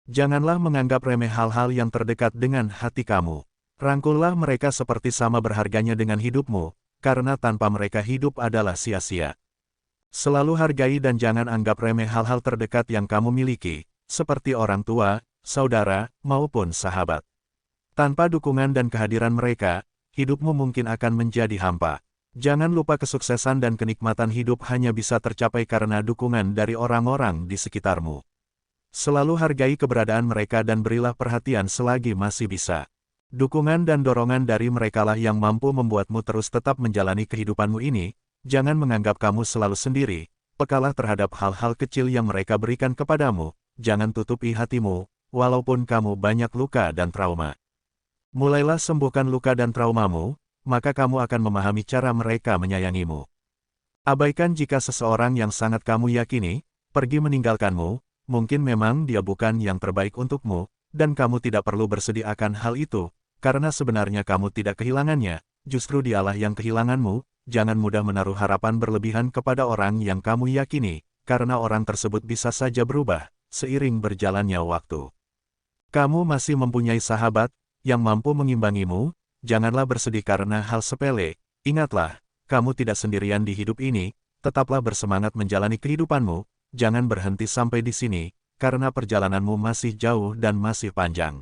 Janganlah menganggap remeh hal-hal yang terdekat dengan hati kamu. Rangkullah mereka seperti sama berharganya dengan hidupmu, karena tanpa mereka hidup adalah sia-sia. Selalu hargai dan jangan anggap remeh hal-hal terdekat yang kamu miliki, seperti orang tua, saudara, maupun sahabat. Tanpa dukungan dan kehadiran mereka, hidupmu mungkin akan menjadi hampa. Jangan lupa kesuksesan dan kenikmatan hidup hanya bisa tercapai karena dukungan dari orang-orang di sekitarmu. Selalu hargai keberadaan mereka dan berilah perhatian selagi masih bisa. Dukungan dan dorongan dari merekalah yang mampu membuatmu terus tetap menjalani kehidupanmu ini. Jangan menganggap kamu selalu sendiri, pekalah terhadap hal-hal kecil yang mereka berikan kepadamu, jangan tutupi hatimu, walaupun kamu banyak luka dan trauma. Mulailah sembuhkan luka dan traumamu, maka kamu akan memahami cara mereka menyayangimu. Abaikan jika seseorang yang sangat kamu yakini, pergi meninggalkanmu, mungkin memang dia bukan yang terbaik untukmu, dan kamu tidak perlu bersedih akan hal itu, karena sebenarnya kamu tidak kehilangannya, justru dialah yang kehilanganmu. Jangan mudah menaruh harapan berlebihan kepada orang yang kamu yakini, karena orang tersebut bisa saja berubah, seiring berjalannya waktu. Kamu masih mempunyai sahabat, yang mampu mengimbangimu, janganlah bersedih karena hal sepele, ingatlah, kamu tidak sendirian di hidup ini, tetaplah bersemangat menjalani kehidupanmu, jangan berhenti sampai di sini, karena perjalananmu masih jauh dan masih panjang.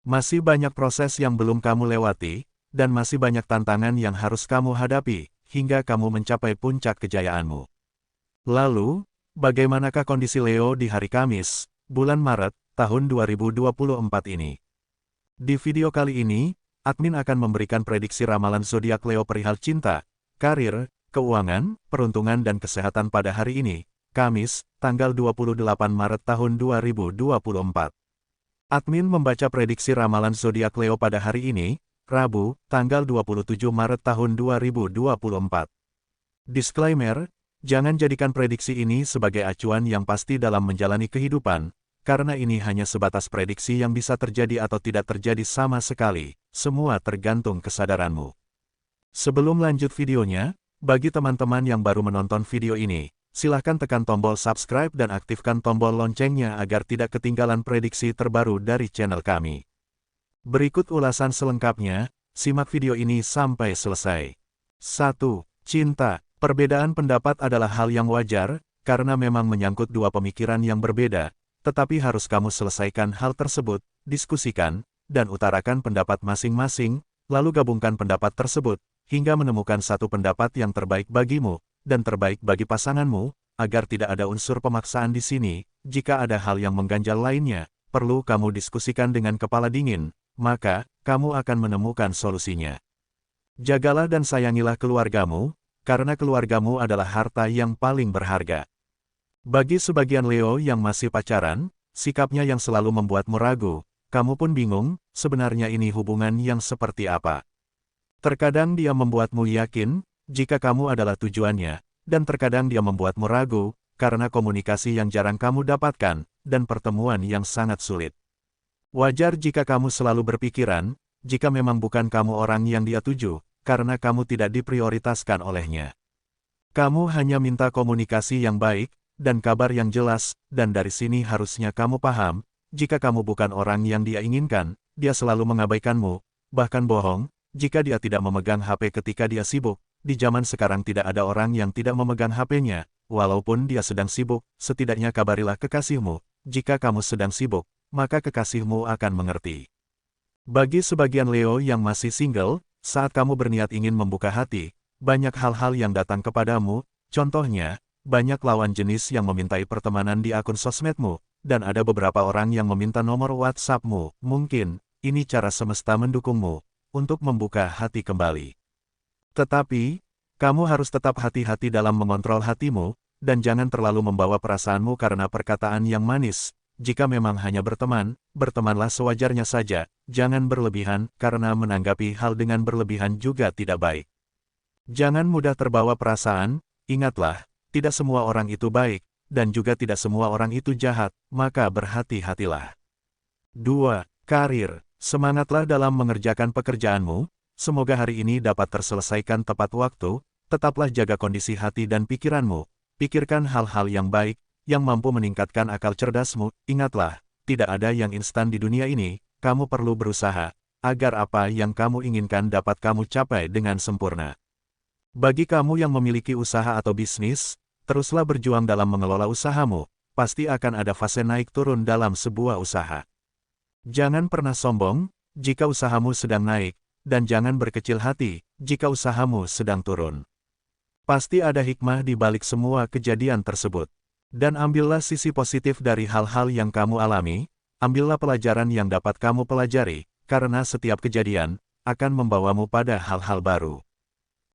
Masih banyak proses yang belum kamu lewati, dan masih banyak tantangan yang harus kamu hadapi, hingga kamu mencapai puncak kejayaanmu. Lalu, bagaimanakah kondisi Leo di hari Kamis, bulan Maret, tahun 2024 ini? Di video kali ini, admin akan memberikan prediksi ramalan zodiak Leo perihal cinta, karir, keuangan, peruntungan dan kesehatan pada hari ini, Kamis, tanggal 28 Maret tahun 2024. Admin membaca prediksi ramalan zodiak Leo pada hari ini, Rabu, tanggal 27 Maret tahun 2024. Disclaimer, jangan jadikan prediksi ini sebagai acuan yang pasti dalam menjalani kehidupan, karena ini hanya sebatas prediksi yang bisa terjadi atau tidak terjadi sama sekali, semua tergantung kesadaranmu. Sebelum lanjut videonya, bagi teman-teman yang baru menonton video ini, silahkan tekan tombol subscribe dan aktifkan tombol loncengnya agar tidak ketinggalan prediksi terbaru dari channel kami. Berikut ulasan selengkapnya, simak video ini sampai selesai. 1. Cinta. Perbedaan pendapat adalah hal yang wajar, karena memang menyangkut dua pemikiran yang berbeda, tetapi harus kamu selesaikan hal tersebut, diskusikan, dan utarakan pendapat masing-masing, lalu gabungkan pendapat tersebut, hingga menemukan satu pendapat yang terbaik bagimu, dan terbaik bagi pasanganmu, agar tidak ada unsur pemaksaan di sini. Jika ada hal yang mengganjal lainnya, perlu kamu diskusikan dengan kepala dingin, maka, kamu akan menemukan solusinya. Jagalah dan sayangilah keluargamu, karena keluargamu adalah harta yang paling berharga. Bagi sebagian Leo yang masih pacaran, sikapnya yang selalu membuatmu ragu, kamu pun bingung, sebenarnya ini hubungan yang seperti apa. Terkadang dia membuatmu yakin, jika kamu adalah tujuannya, dan terkadang dia membuatmu ragu, karena komunikasi yang jarang kamu dapatkan, dan pertemuan yang sangat sulit. Wajar jika kamu selalu berpikiran, jika memang bukan kamu orang yang dia tuju, karena kamu tidak diprioritaskan olehnya. Kamu hanya minta komunikasi yang baik, dan kabar yang jelas, dan dari sini harusnya kamu paham, jika kamu bukan orang yang dia inginkan, dia selalu mengabaikanmu, bahkan bohong, jika dia tidak memegang HP ketika dia sibuk. Di zaman sekarang tidak ada orang yang tidak memegang HP-nya, walaupun dia sedang sibuk, setidaknya kabarilah kekasihmu, jika kamu sedang sibuk, maka kekasihmu akan mengerti. Bagi sebagian Leo yang masih single, saat kamu berniat ingin membuka hati, banyak hal-hal yang datang kepadamu, contohnya, banyak lawan jenis yang memintai pertemanan di akun sosmedmu, dan ada beberapa orang yang meminta nomor WhatsAppmu. Mungkin, ini cara semesta mendukungmu, untuk membuka hati kembali. Tetapi, kamu harus tetap hati-hati dalam mengontrol hatimu, dan jangan terlalu membawa perasaanmu karena perkataan yang manis. Jika memang hanya berteman, bertemanlah sewajarnya saja, jangan berlebihan, karena menanggapi hal dengan berlebihan juga tidak baik. Jangan mudah terbawa perasaan, ingatlah, tidak semua orang itu baik, dan juga tidak semua orang itu jahat, maka berhati-hatilah. 2. Karir. Semangatlah dalam mengerjakan pekerjaanmu, semoga hari ini dapat terselesaikan tepat waktu, tetaplah jaga kondisi hati dan pikiranmu, pikirkan hal-hal yang baik, yang mampu meningkatkan akal cerdasmu. Ingatlah, tidak ada yang instan di dunia ini, kamu perlu berusaha, agar apa yang kamu inginkan dapat kamu capai dengan sempurna. Bagi kamu yang memiliki usaha atau bisnis, teruslah berjuang dalam mengelola usahamu, pasti akan ada fase naik turun dalam sebuah usaha. Jangan pernah sombong, jika usahamu sedang naik, dan jangan berkecil hati, jika usahamu sedang turun. Pasti ada hikmah di balik semua kejadian tersebut. Dan ambillah sisi positif dari hal-hal yang kamu alami, ambillah pelajaran yang dapat kamu pelajari, karena setiap kejadian akan membawamu pada hal-hal baru.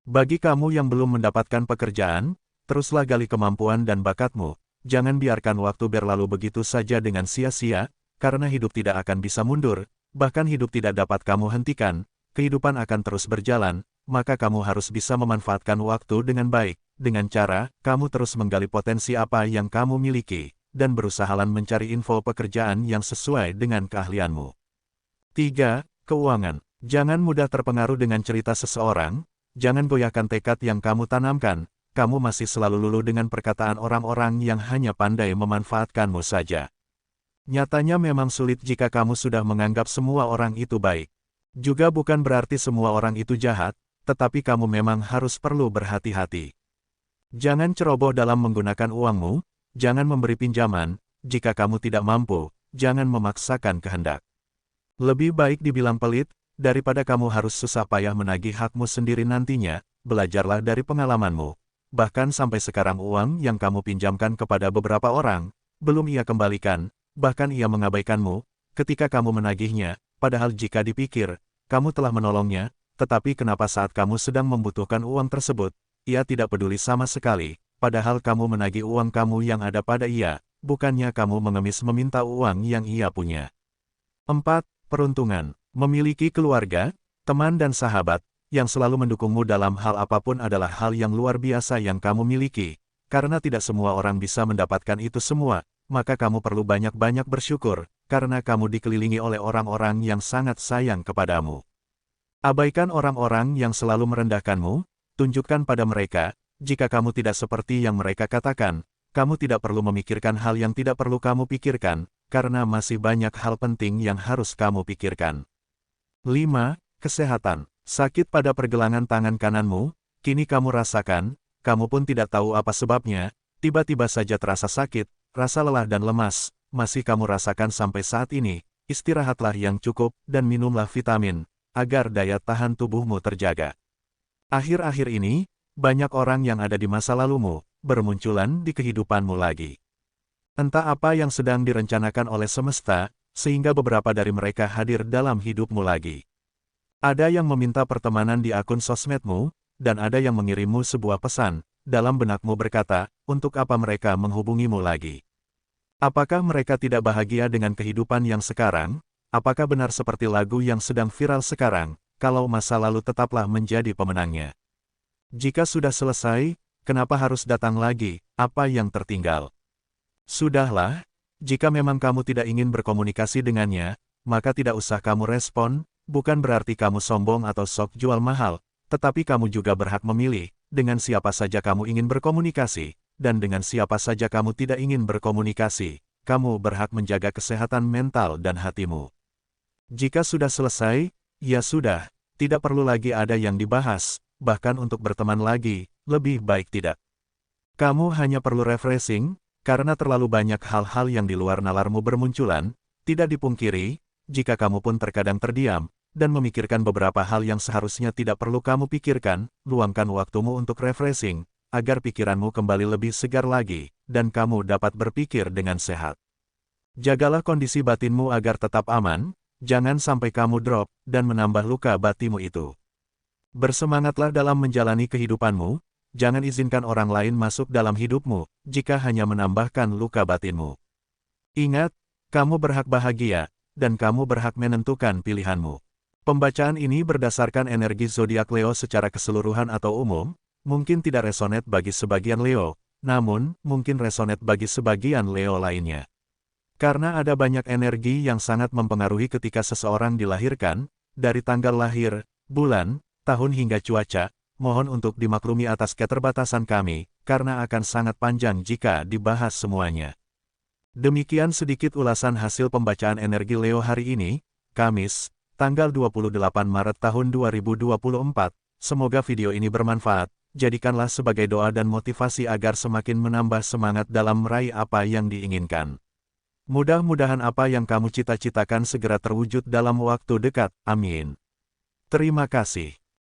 Bagi kamu yang belum mendapatkan pekerjaan, teruslah gali kemampuan dan bakatmu, jangan biarkan waktu berlalu begitu saja dengan sia-sia, karena hidup tidak akan bisa mundur, bahkan hidup tidak dapat kamu hentikan, kehidupan akan terus berjalan, maka kamu harus bisa memanfaatkan waktu dengan baik, dengan cara, kamu terus menggali potensi apa yang kamu miliki, dan berusahalah mencari info pekerjaan yang sesuai dengan keahlianmu. 3. Keuangan. Jangan mudah terpengaruh dengan cerita seseorang, jangan goyahkan tekad yang kamu tanamkan, kamu masih selalu luluh dengan perkataan orang-orang yang hanya pandai memanfaatkanmu saja. Nyatanya memang sulit jika kamu sudah menganggap semua orang itu baik. Juga bukan berarti semua orang itu jahat, tetapi kamu memang harus perlu berhati-hati. Jangan ceroboh dalam menggunakan uangmu, jangan memberi pinjaman, jika kamu tidak mampu, jangan memaksakan kehendak. Lebih baik dibilang pelit, daripada kamu harus susah payah menagih hakmu sendiri nantinya, belajarlah dari pengalamanmu. Bahkan sampai sekarang uang yang kamu pinjamkan kepada beberapa orang, belum ia kembalikan, bahkan ia mengabaikanmu, ketika kamu menagihnya, padahal jika dipikir, kamu telah menolongnya, tetapi kenapa saat kamu sedang membutuhkan uang tersebut, ia tidak peduli sama sekali, padahal kamu menagih uang kamu yang ada pada ia, bukannya kamu mengemis meminta uang yang ia punya. 4. Peruntungan. Memiliki keluarga, teman dan sahabat, yang selalu mendukungmu dalam hal apapun adalah hal yang luar biasa yang kamu miliki, karena tidak semua orang bisa mendapatkan itu semua, maka kamu perlu banyak-banyak bersyukur, karena kamu dikelilingi oleh orang-orang yang sangat sayang kepadamu. Abaikan orang-orang yang selalu merendahkanmu, tunjukkan pada mereka, jika kamu tidak seperti yang mereka katakan, kamu tidak perlu memikirkan hal yang tidak perlu kamu pikirkan, karena masih banyak hal penting yang harus kamu pikirkan. 5. Kesehatan. Sakit pada pergelangan tangan kananmu, kini kamu rasakan, kamu pun tidak tahu apa sebabnya, tiba-tiba saja terasa sakit, rasa lelah dan lemas, masih kamu rasakan sampai saat ini, istirahatlah yang cukup, dan minumlah vitamin, agar daya tahan tubuhmu terjaga. Akhir-akhir ini, banyak orang yang ada di masa lalumu, bermunculan di kehidupanmu lagi. Entah apa yang sedang direncanakan oleh semesta, sehingga beberapa dari mereka hadir dalam hidupmu lagi. Ada yang meminta pertemanan di akun sosmedmu, dan ada yang mengirimmu sebuah pesan, dalam benakmu berkata, untuk apa mereka menghubungimu lagi? Apakah mereka tidak bahagia dengan kehidupan yang sekarang? Apakah benar seperti lagu yang sedang viral sekarang, kalau masa lalu tetaplah menjadi pemenangnya? Jika sudah selesai, kenapa harus datang lagi, apa yang tertinggal? Sudahlah, jika memang kamu tidak ingin berkomunikasi dengannya, maka tidak usah kamu respon, bukan berarti kamu sombong atau sok jual mahal, tetapi kamu juga berhak memilih, dengan siapa saja kamu ingin berkomunikasi, dan dengan siapa saja kamu tidak ingin berkomunikasi, kamu berhak menjaga kesehatan mental dan hatimu. Jika sudah selesai, ya sudah, tidak perlu lagi ada yang dibahas, bahkan untuk berteman lagi, lebih baik tidak. Kamu hanya perlu refreshing, karena terlalu banyak hal-hal yang di luar nalarmu bermunculan, tidak dipungkiri, jika kamu pun terkadang terdiam, dan memikirkan beberapa hal yang seharusnya tidak perlu kamu pikirkan, luangkan waktumu untuk refreshing, agar pikiranmu kembali lebih segar lagi, dan kamu dapat berpikir dengan sehat. Jagalah kondisi batinmu agar tetap aman, jangan sampai kamu drop, dan menambah luka batinmu itu. Bersemangatlah dalam menjalani kehidupanmu, jangan izinkan orang lain masuk dalam hidupmu, jika hanya menambahkan luka batinmu. Ingat, kamu berhak bahagia, dan kamu berhak menentukan pilihanmu. Pembacaan ini berdasarkan energi zodiak Leo secara keseluruhan atau umum, mungkin tidak resonate bagi sebagian Leo, namun mungkin resonate bagi sebagian Leo lainnya. Karena ada banyak energi yang sangat mempengaruhi ketika seseorang dilahirkan, dari tanggal lahir, bulan, tahun hingga cuaca, mohon untuk dimaklumi atas keterbatasan kami, karena akan sangat panjang jika dibahas semuanya. Demikian sedikit ulasan hasil pembacaan energi Leo hari ini, Kamis, tanggal 28 Maret tahun 2024. Semoga video ini bermanfaat, jadikanlah sebagai doa dan motivasi agar semakin menambah semangat dalam meraih apa yang diinginkan. Mudah-mudahan apa yang kamu cita-citakan segera terwujud dalam waktu dekat, amin. Terima kasih.